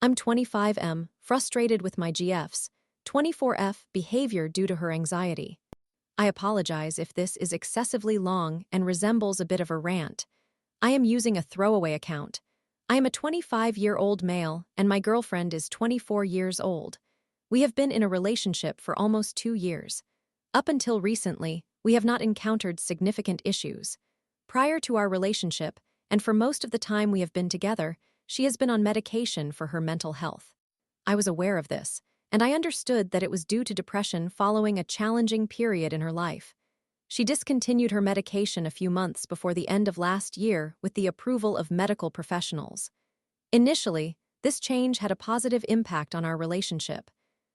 I'm 25M, frustrated with my GF's 24F behavior due to her anxiety. I apologize if this is excessively long and resembles a bit of a rant. I am using a throwaway account. I am a 25-year-old male, and my girlfriend is 24 years old. We have been in a relationship for almost 2 years. Up until recently, we have not encountered significant issues. Prior to our relationship, and for most of the time we have been together, she has been on medication for her mental health. I was aware of this, and I understood that it was due to depression following a challenging period in her life. She discontinued her medication a few months before the end of last year with the approval of medical professionals. Initially, this change had a positive impact on our relationship.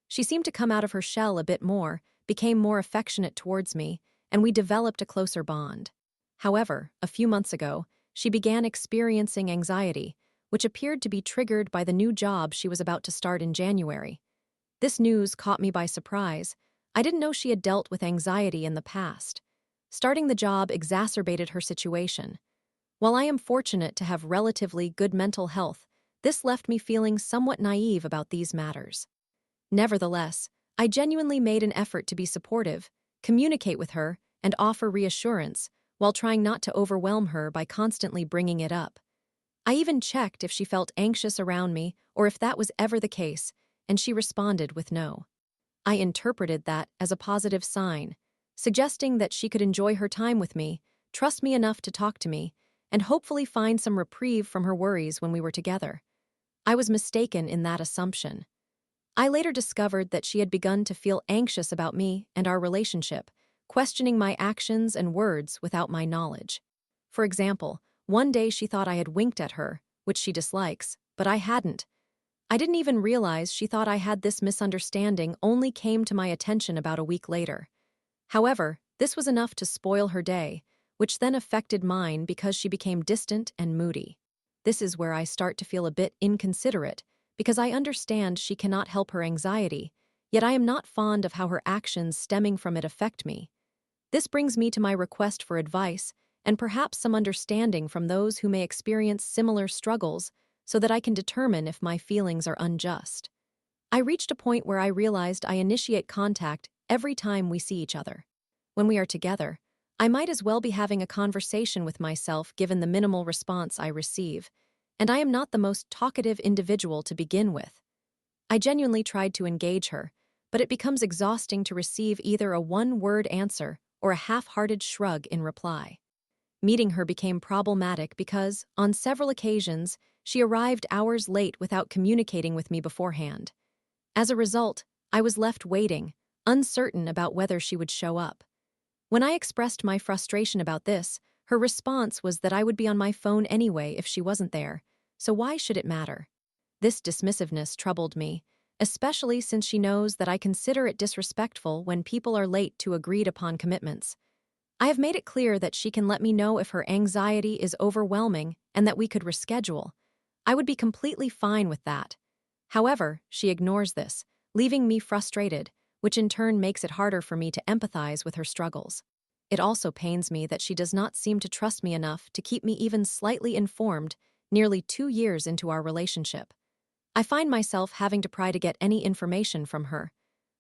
She seemed to come out of her shell a bit more, became more affectionate towards me, and we developed a closer bond. However, a few months ago, she began experiencing anxiety, which appeared to be triggered by the new job she was about to start in January. This news caught me by surprise. I didn't know she had dealt with anxiety in the past. Starting the job exacerbated her situation. While I am fortunate to have relatively good mental health, this left me feeling somewhat naive about these matters. Nevertheless, I genuinely made an effort to be supportive, communicate with her, and offer reassurance, while trying not to overwhelm her by constantly bringing it up. I even checked if she felt anxious around me or if that was ever the case, and she responded with no. I interpreted that as a positive sign, suggesting that she could enjoy her time with me, trust me enough to talk to me, and hopefully find some reprieve from her worries when we were together. I was mistaken in that assumption. I later discovered that she had begun to feel anxious about me and our relationship, questioning my actions and words without my knowledge. For example, one day she thought I had winked at her, which she dislikes, but I hadn't. I didn't even realize she thought I had this misunderstanding only came to my attention about a week later. However, this was enough to spoil her day, which then affected mine because she became distant and moody. This is where I start to feel a bit inconsiderate, because I understand she cannot help her anxiety, yet I am not fond of how her actions stemming from it affect me. This brings me to my request for advice, and perhaps some understanding from those who may experience similar struggles, so that I can determine if my feelings are unjust. I reached a point where I realized I initiate contact every time we see each other. When we are together, I might as well be having a conversation with myself given the minimal response I receive, and I am not the most talkative individual to begin with. I genuinely tried to engage her, but it becomes exhausting to receive either a one-word answer or a half-hearted shrug in reply. Meeting her became problematic because, on several occasions, she arrived hours late without communicating with me beforehand. As a result, I was left waiting, uncertain about whether she would show up. When I expressed my frustration about this, her response was that I would be on my phone anyway if she wasn't there, so why should it matter? This dismissiveness troubled me, especially since she knows that I consider it disrespectful when people are late to agreed-upon commitments. I have made it clear that she can let me know if her anxiety is overwhelming and that we could reschedule. I would be completely fine with that. However, she ignores this, leaving me frustrated, which in turn makes it harder for me to empathize with her struggles. It also pains me that she does not seem to trust me enough to keep me even slightly informed nearly 2 years into our relationship. I find myself having to pry to get any information from her.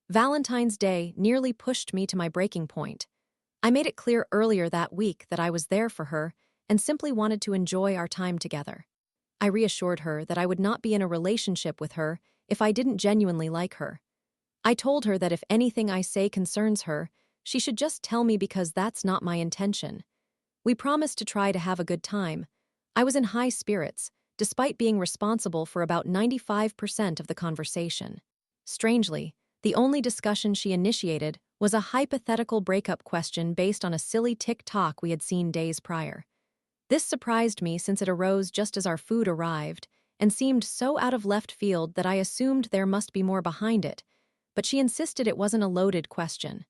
Valentine's Day nearly pushed me to my breaking point. I made it clear earlier that week that I was there for her and simply wanted to enjoy our time together. I reassured her that I would not be in a relationship with her if I didn't genuinely like her. I told her that if anything I say concerns her, she should just tell me because that's not my intention. We promised to try to have a good time. I was in high spirits, despite being responsible for about 95% of the conversation. Strangely, the only discussion she initiated was a hypothetical breakup question based on a silly TikTok we had seen days prior. This surprised me since it arose just as our food arrived and seemed so out of left field that I assumed there must be more behind it, but she insisted it wasn't a loaded question.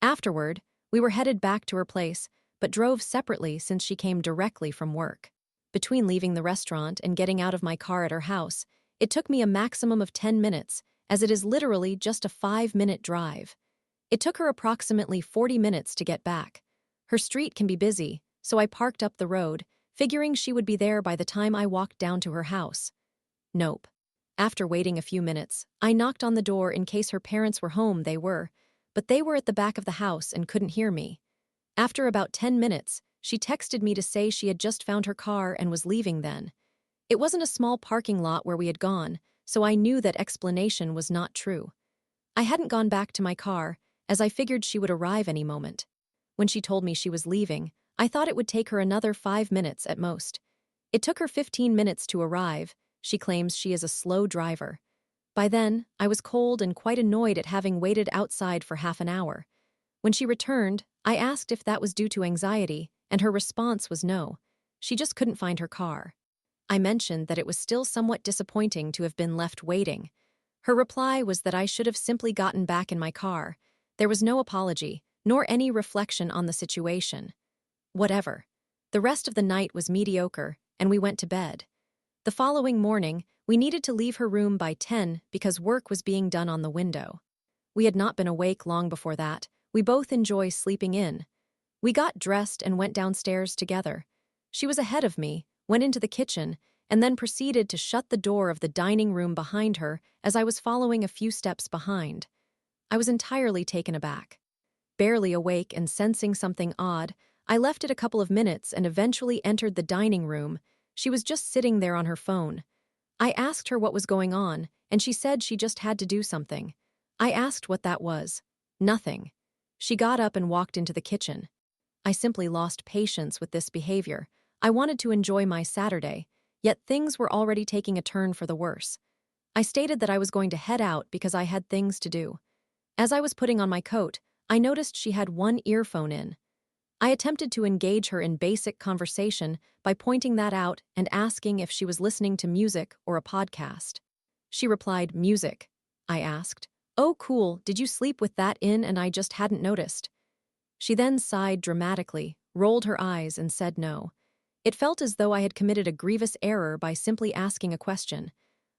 Afterward, we were headed back to her place, but drove separately since she came directly from work. Between leaving the restaurant and getting out of my car at her house, it took me a maximum of 10 minutes, as it is literally just a 5-minute drive. It took her approximately 40 minutes to get back. Her street can be busy, so I parked up the road, figuring she would be there by the time I walked down to her house. Nope. After waiting a few minutes, I knocked on the door in case her parents were home. But they were at the back of the house and couldn't hear me. After about 10 minutes, she texted me to say she had just found her car and was leaving then. It wasn't a small parking lot where we had gone, so I knew that explanation was not true. I hadn't gone back to my car, as I figured she would arrive any moment. When she told me she was leaving, I thought it would take her another 5 minutes at most. It took her 15 minutes to arrive. She claims she is a slow driver. By then, I was cold and quite annoyed at having waited outside for half an hour. When she returned, I asked if that was due to anxiety, and her response was no. She just couldn't find her car. I mentioned that it was still somewhat disappointing to have been left waiting. Her reply was that I should have simply gotten back in my car. There was no apology, nor any reflection on the situation. Whatever. The rest of the night was mediocre, and we went to bed. The following morning, we needed to leave her room by 10 because work was being done on the window. We had not been awake long before that. We both enjoy sleeping in. We got dressed and went downstairs together. She was ahead of me, went into the kitchen, and then proceeded to shut the door of the dining room behind her as I was following a few steps behind. I was entirely taken aback. Barely awake and sensing something odd, I left it a couple of minutes and eventually entered the dining room. She was just sitting there on her phone. I asked her what was going on, and she said she just had to do something. I asked what that was. Nothing. She got up and walked into the kitchen. I simply lost patience with this behavior. I wanted to enjoy my Saturday, yet things were already taking a turn for the worse. I stated that I was going to head out because I had things to do. As I was putting on my coat, I noticed she had one earphone in. I attempted to engage her in basic conversation by pointing that out and asking if she was listening to music or a podcast. She replied, "Music." I asked, "Oh, cool, did you sleep with that in and I just hadn't noticed?" She then sighed dramatically, rolled her eyes, and said no. It felt as though I had committed a grievous error by simply asking a question.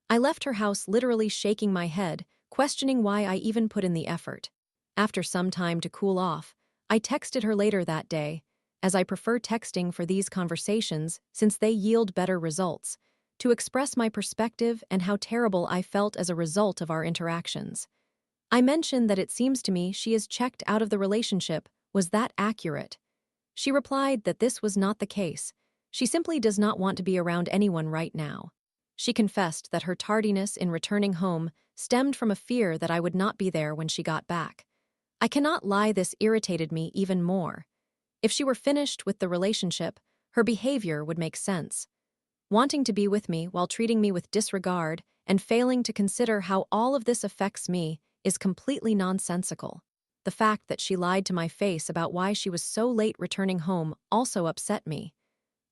I left her house literally shaking my head, questioning why I even put in the effort. After some time to cool off, I texted her later that day, as I prefer texting for these conversations since they yield better results, to express my perspective and how terrible I felt as a result of our interactions. I mentioned that it seems to me she is checked out of the relationship. Was that accurate? She replied that this was not the case. She simply does not want to be around anyone right now. She confessed that her tardiness in returning home stemmed from a fear that I would not be there when she got back. I cannot lie, this irritated me even more. If she were finished with the relationship, her behavior would make sense. Wanting to be with me while treating me with disregard and failing to consider how all of this affects me is completely nonsensical. The fact that she lied to my face about why she was so late returning home also upset me.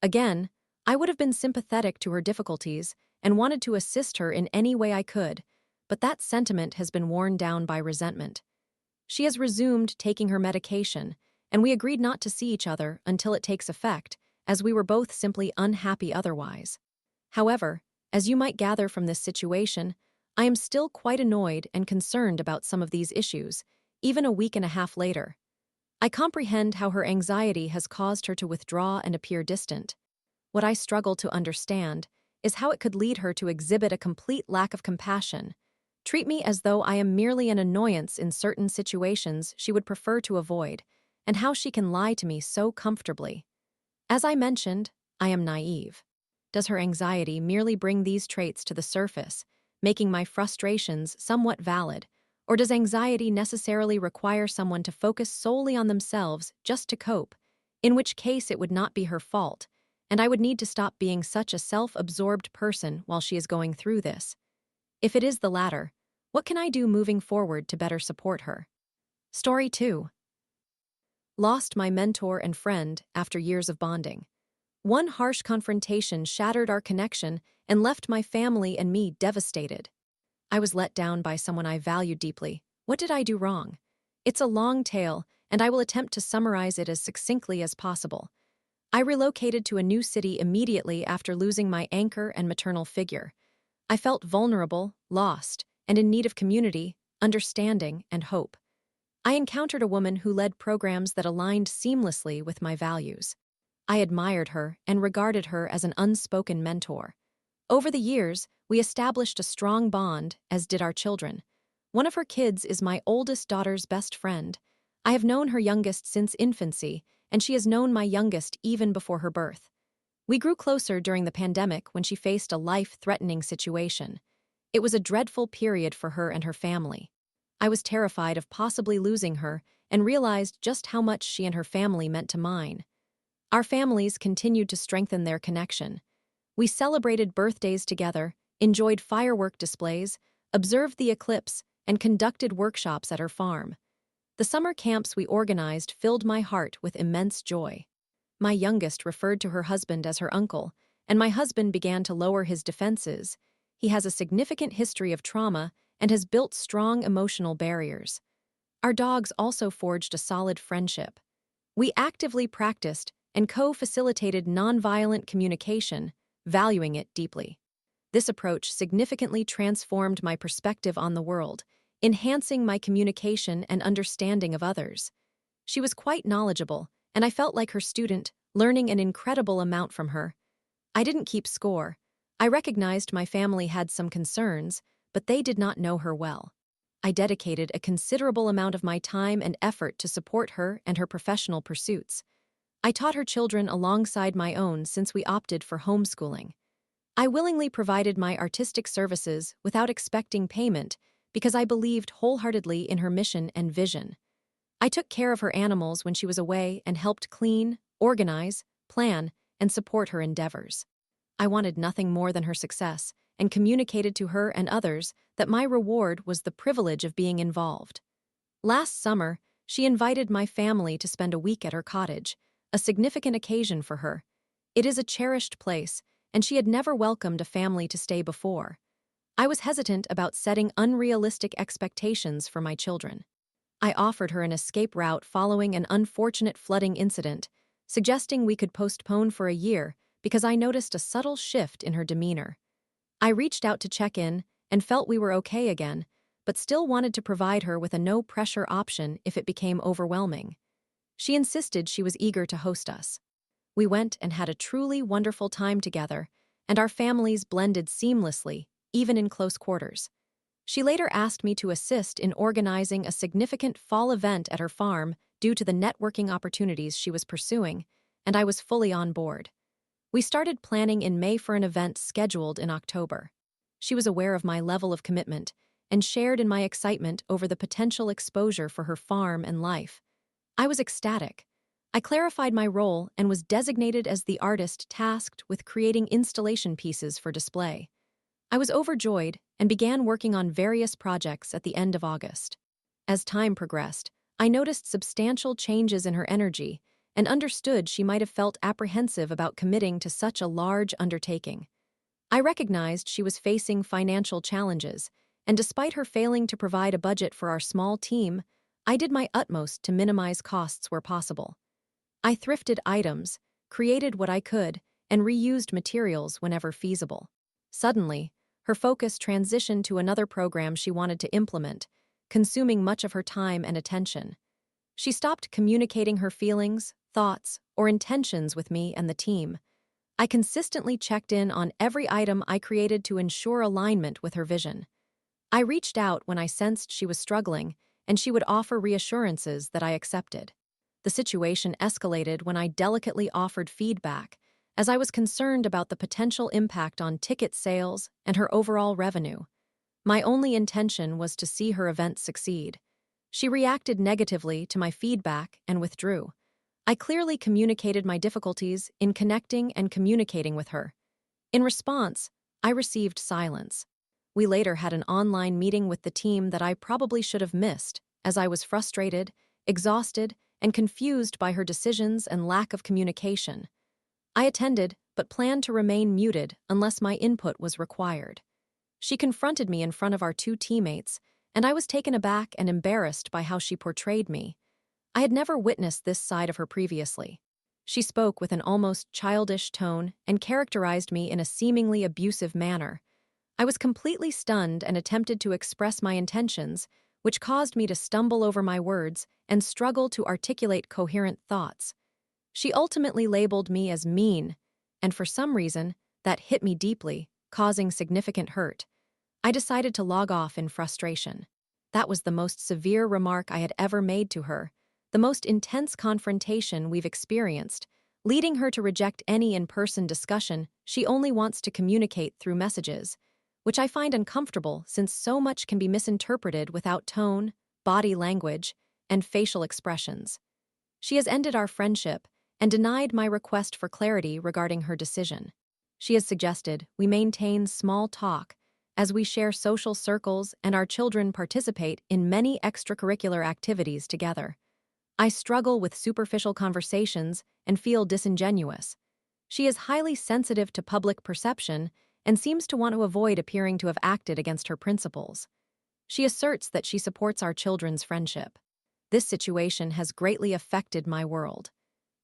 Again, I would have been sympathetic to her difficulties and wanted to assist her in any way I could, but that sentiment has been worn down by resentment. She has resumed taking her medication, and we agreed not to see each other until it takes effect, as we were both simply unhappy otherwise. However, as you might gather from this situation, I am still quite annoyed and concerned about some of these issues, even a week and a half later. I comprehend how her anxiety has caused her to withdraw and appear distant. What I struggle to understand is how it could lead her to exhibit a complete lack of compassion, treat me as though I am merely an annoyance in certain situations she would prefer to avoid, and how she can lie to me so comfortably. As I mentioned, I am naive. Does her anxiety merely bring these traits to the surface, making my frustrations somewhat valid, or does anxiety necessarily require someone to focus solely on themselves just to cope, in which case it would not be her fault, and I would need to stop being such a self-absorbed person while she is going through this? If it is the latter, what can I do moving forward to better support her? Story 2. Lost my mentor and friend after years of bonding. One harsh confrontation shattered our connection and left my family and me devastated. I was let down by someone I valued deeply. What did I do wrong? It's a long tale, and I will attempt to summarize it as succinctly as possible. I relocated to a new city immediately after losing my anchor and maternal figure. I felt vulnerable, lost, and in need of community, understanding, and hope. I encountered a woman who led programs that aligned seamlessly with my values. I admired her and regarded her as an unspoken mentor. Over the years, We established a strong bond, as did our children. One of her kids is my oldest daughter's best friend. I have known her youngest since infancy, and she has known my youngest even before her birth. We grew closer during the pandemic when she faced a life-threatening situation. It was a dreadful period for her and her family. I was terrified of possibly losing her and realized just how much she and her family meant to mine. Our families continued to strengthen their connection. We celebrated birthdays together, enjoyed firework displays, observed the eclipse, and conducted workshops at her farm. The summer camps we organized filled my heart with immense joy. My youngest referred to her husband as her uncle, and my husband began to lower his defenses. He has a significant history of trauma and has built strong emotional barriers. Our dogs also forged a solid friendship. We actively practiced and co-facilitated nonviolent communication, valuing it deeply. This approach significantly transformed my perspective on the world, enhancing my communication and understanding of others. She was quite knowledgeable, and I felt like her student, learning an incredible amount from her. I didn't keep score. I recognized my family had some concerns, but they did not know her well. I dedicated a considerable amount of my time and effort to support her and her professional pursuits. I taught her children alongside my own since we opted for homeschooling. I willingly provided my artistic services without expecting payment because I believed wholeheartedly in her mission and vision. I took care of her animals when she was away and helped clean, organize, plan, and support her endeavors. I wanted nothing more than her success and communicated to her and others that my reward was the privilege of being involved. Last summer, she invited my family to spend a week at her cottage, a significant occasion for her. It is a cherished place, and she had never welcomed a family to stay before. I was hesitant about setting unrealistic expectations for my children. I offered her an escape route following an unfortunate flooding incident, suggesting we could postpone for a year because I noticed a subtle shift in her demeanor. I reached out to check in and felt we were okay again, but still wanted to provide her with a no-pressure option if it became overwhelming. She insisted she was eager to host us. We went and had a truly wonderful time together, and our families blended seamlessly, even in close quarters. She later asked me to assist in organizing a significant fall event at her farm due to the networking opportunities she was pursuing, and I was fully on board. We started planning in May for an event scheduled in October. She was aware of my level of commitment and shared in my excitement over the potential exposure for her farm and life. I was ecstatic. I clarified my role and was designated as the artist tasked with creating installation pieces for display. I was overjoyed and began working on various projects at the end of August. As time progressed, I noticed substantial changes in her energy and understood she might have felt apprehensive about committing to such a large undertaking. I recognized she was facing financial challenges, and despite her failing to provide a budget for our small team, I did my utmost to minimize costs where possible. I thrifted items, created what I could, and reused materials whenever feasible. Suddenly, her focus transitioned to another program she wanted to implement, consuming much of her time and attention. She stopped communicating her feelings, thoughts, or intentions with me and the team. I consistently checked in on every item I created to ensure alignment with her vision. I reached out when I sensed she was struggling, and she would offer reassurances that I accepted. The situation escalated when I delicately offered feedback, as I was concerned about the potential impact on ticket sales and her overall revenue. My only intention was to see her event succeed. She reacted negatively to my feedback and withdrew. I clearly communicated my difficulties in connecting and communicating with her. In response, I received silence. We later had an online meeting with the team that I probably should have missed, as I was frustrated, exhausted, and confused by her decisions and lack of communication. I attended, but planned to remain muted unless my input was required. She confronted me in front of our two teammates, and I was taken aback and embarrassed by how she portrayed me. I had never witnessed this side of her previously. She spoke with an almost childish tone and characterized me in a seemingly abusive manner. I was completely stunned and attempted to express my intentions, which caused me to stumble over my words and struggle to articulate coherent thoughts. She ultimately labeled me as mean, and for some reason, that hit me deeply, causing significant hurt. I decided to log off in frustration. That was the most severe remark I had ever made to her, the most intense confrontation we've experienced, leading her to reject any in-person discussion. She only wants to communicate through messages, which I find uncomfortable since so much can be misinterpreted without tone, body language, and facial expressions. She has ended our friendship and denied my request for clarity regarding her decision. She has suggested we maintain small talk as we share social circles and our children participate in many extracurricular activities together. I struggle with superficial conversations and feel disingenuous. She is highly sensitive to public perception and seems to want to avoid appearing to have acted against her principles. She asserts that she supports our children's friendship. This situation has greatly affected my world.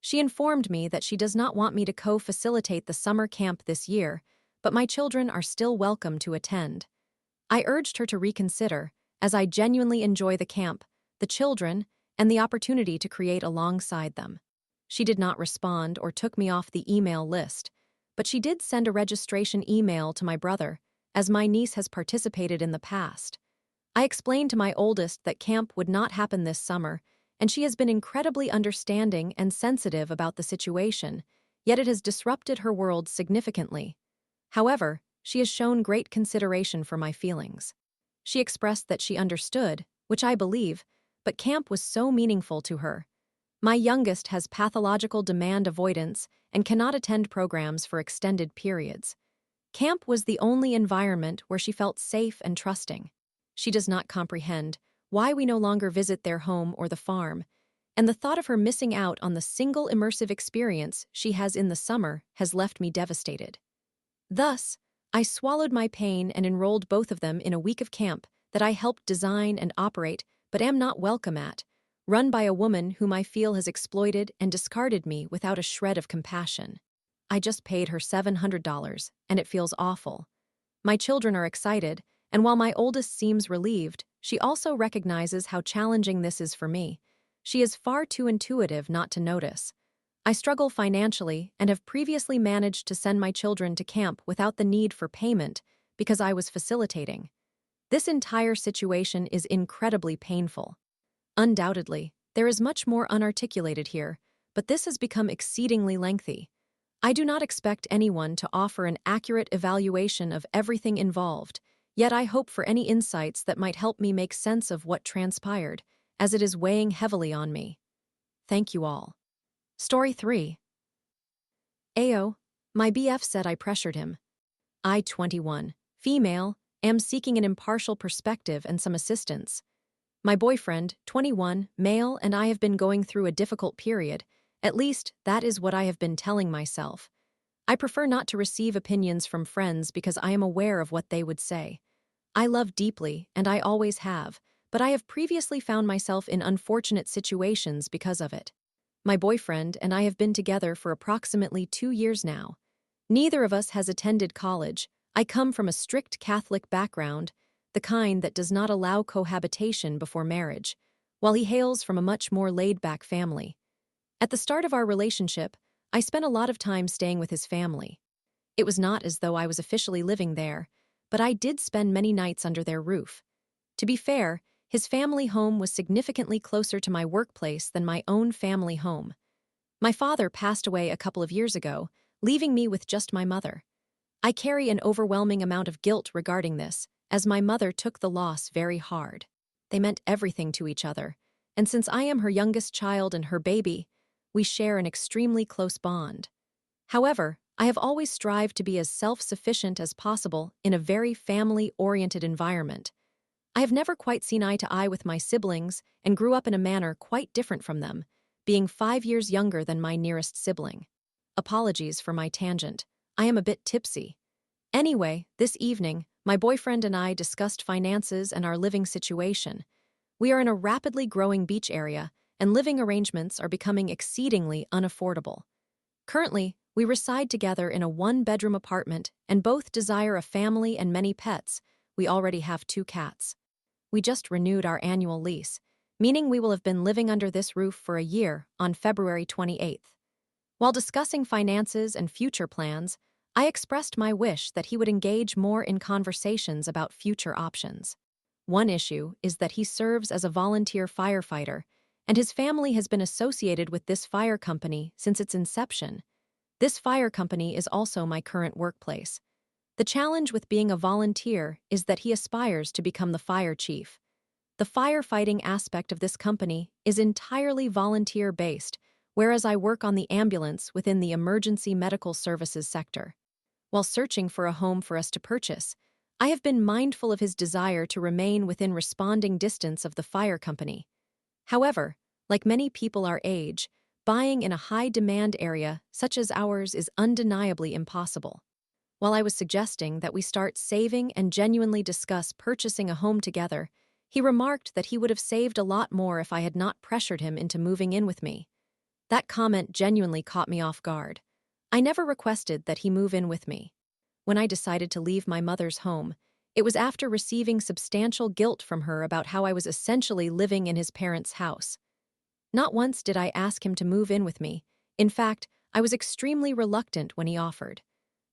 She informed me that she does not want me to co-facilitate the summer camp this year, but my children are still welcome to attend. I urged her to reconsider, as I genuinely enjoy the camp, the children, and the opportunity to create alongside them. She did not respond or took me off the email list, but she did send a registration email to my brother, as my niece has participated in the past. I explained to my oldest that camp would not happen this summer, and she has been incredibly understanding and sensitive about the situation, yet it has disrupted her world significantly. However, she has shown great consideration for my feelings. She expressed that she understood, which I believe, but camp was so meaningful to her. My youngest has pathological demand avoidance and cannot attend programs for extended periods. Camp was the only environment where she felt safe and trusting. She does not comprehend why we no longer visit their home or the farm, and the thought of her missing out on the single immersive experience she has in the summer has left me devastated. Thus, I swallowed my pain and enrolled both of them in a week of camp that I helped design and operate but am not welcome at, run by a woman whom I feel has exploited and discarded me without a shred of compassion. I just paid her $700, and it feels awful. My children are excited, and while my oldest seems relieved, she also recognizes how challenging this is for me. She is far too intuitive not to notice. I struggle financially and have previously managed to send my children to camp without the need for payment because I was facilitating. This entire situation is incredibly painful. Undoubtedly, there is much more unarticulated here, but this has become exceedingly lengthy. I do not expect anyone to offer an accurate evaluation of everything involved, yet I hope for any insights that might help me make sense of what transpired, as it is weighing heavily on me. Thank you all. Story 3. Ayo, my BF said I pressured him. I, 21, female, am seeking an impartial perspective and some assistance. My boyfriend, 21, male, and I have been going through a difficult period. At least, that is what I have been telling myself. I prefer not to receive opinions from friends because I am aware of what they would say. I love deeply, and I always have, but I have previously found myself in unfortunate situations because of it. My boyfriend and I have been together for approximately 2 years now. Neither of us has attended college. I come from a strict Catholic background, the kind that does not allow cohabitation before marriage, while he hails from a much more laid-back family. At the start of our relationship, I spent a lot of time staying with his family. It was not as though I was officially living there, but I did spend many nights under their roof. To be fair, his family home was significantly closer to my workplace than my own family home. My father passed away a couple of years ago, leaving me with just my mother. I carry an overwhelming amount of guilt regarding this, as my mother took the loss very hard. They meant everything to each other, and since I am her youngest child and her baby, we share an extremely close bond. However, I have always strived to be as self-sufficient as possible in a very family-oriented environment. I have never quite seen eye to eye with my siblings and grew up in a manner quite different from them, being 5 years younger than my nearest sibling. Apologies for my tangent. I am a bit tipsy. Anyway, this evening, my boyfriend and I discussed finances and our living situation. We are in a rapidly growing beach area, and living arrangements are becoming exceedingly unaffordable. Currently, we reside together in a 1-bedroom apartment and both desire a family and many pets. We already have 2 cats. We just renewed our annual lease, meaning we will have been living under this roof for a year on February 28th. While discussing finances and future plans, I expressed my wish that he would engage more in conversations about future options. One issue is that he serves as a volunteer firefighter, and his family has been associated with this fire company since its inception. This fire company is also my current workplace. The challenge with being a volunteer is that he aspires to become the fire chief. The firefighting aspect of this company is entirely volunteer-based, whereas I work on the ambulance within the emergency medical services sector. While searching for a home for us to purchase, I have been mindful of his desire to remain within responding distance of the fire company. However, like many people our age, buying in a high-demand area such as ours is undeniably impossible. While I was suggesting that we start saving and genuinely discuss purchasing a home together, he remarked that he would have saved a lot more if I had not pressured him into moving in with me. That comment genuinely caught me off guard. I never requested that he move in with me. When I decided to leave my mother's home, it was after receiving substantial guilt from her about how I was essentially living in his parents' house. Not once did I ask him to move in with me. In fact, I was extremely reluctant when he offered.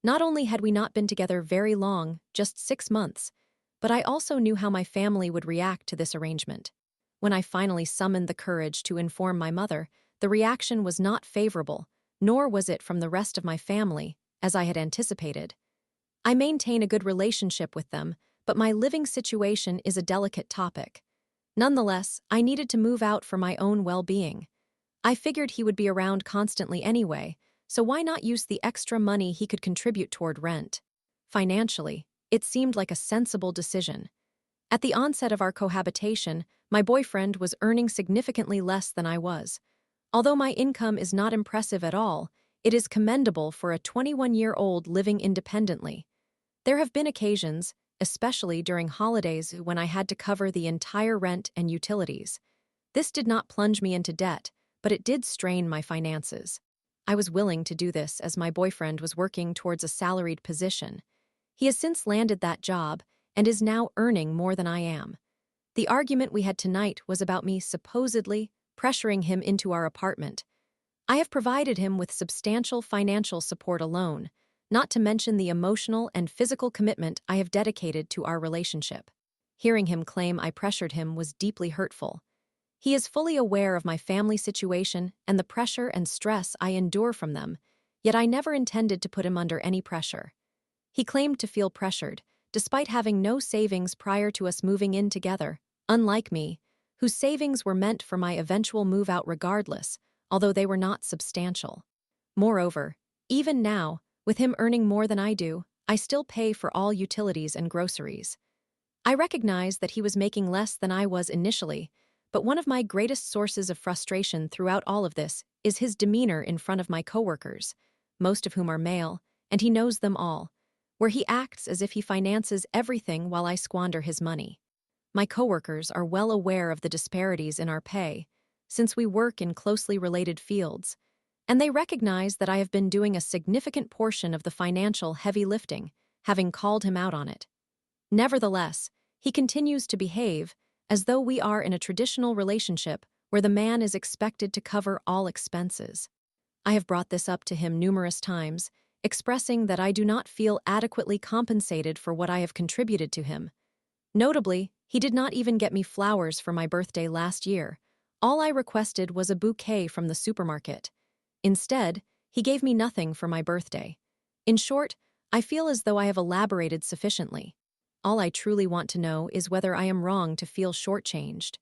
Not only had we not been together very long, just 6 months, but I also knew how my family would react to this arrangement. When I finally summoned the courage to inform my mother, the reaction was not favorable, nor was it from the rest of my family, as I had anticipated. I maintain a good relationship with them, but my living situation is a delicate topic. Nonetheless, I needed to move out for my own well-being. I figured he would be around constantly anyway, so why not use the extra money he could contribute toward rent? Financially, it seemed like a sensible decision. At the onset of our cohabitation, my boyfriend was earning significantly less than I was. Although my income is not impressive at all, it is commendable for a 21-year-old living independently. There have been occasions, especially during holidays, when I had to cover the entire rent and utilities. This did not plunge me into debt, but it did strain my finances. I was willing to do this as my boyfriend was working towards a salaried position. He has since landed that job and is now earning more than I am. The argument we had tonight was about me supposedly pressuring him into our apartment. I have provided him with substantial financial support alone, not to mention the emotional and physical commitment I have dedicated to our relationship. Hearing him claim I pressured him was deeply hurtful. He is fully aware of my family situation and the pressure and stress I endure from them, yet I never intended to put him under any pressure. He claimed to feel pressured, despite having no savings prior to us moving in together, unlike me, whose savings were meant for my eventual move-out regardless, although they were not substantial. Moreover, even now, with him earning more than I do, I still pay for all utilities and groceries. I recognize that he was making less than I was initially, but one of my greatest sources of frustration throughout all of this is his demeanor in front of my coworkers, most of whom are male, and he knows them all, where he acts as if he finances everything while I squander his money. My coworkers are well aware of the disparities in our pay, since we work in closely related fields, and they recognize that I have been doing a significant portion of the financial heavy lifting, having called him out on it. Nevertheless, he continues to behave as though we are in a traditional relationship where the man is expected to cover all expenses. I have brought this up to him numerous times, expressing that I do not feel adequately compensated for what I have contributed to him. Notably, he did not even get me flowers for my birthday last year. All I requested was a bouquet from the supermarket. Instead, he gave me nothing for my birthday. In short, I feel as though I have elaborated sufficiently. All I truly want to know is whether I am wrong to feel shortchanged.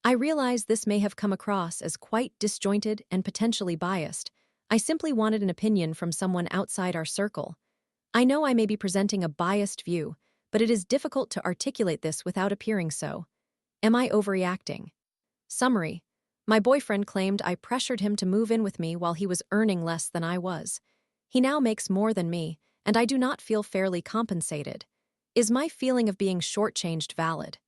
I realize this may have come across as quite disjointed and potentially biased. I simply wanted an opinion from someone outside our circle. I know I may be presenting a biased view, but it is difficult to articulate this without appearing so. Am I overreacting? Summary: my boyfriend claimed I pressured him to move in with me while he was earning less than I was. He now makes more than me, and I do not feel fairly compensated. Is my feeling of being shortchanged valid?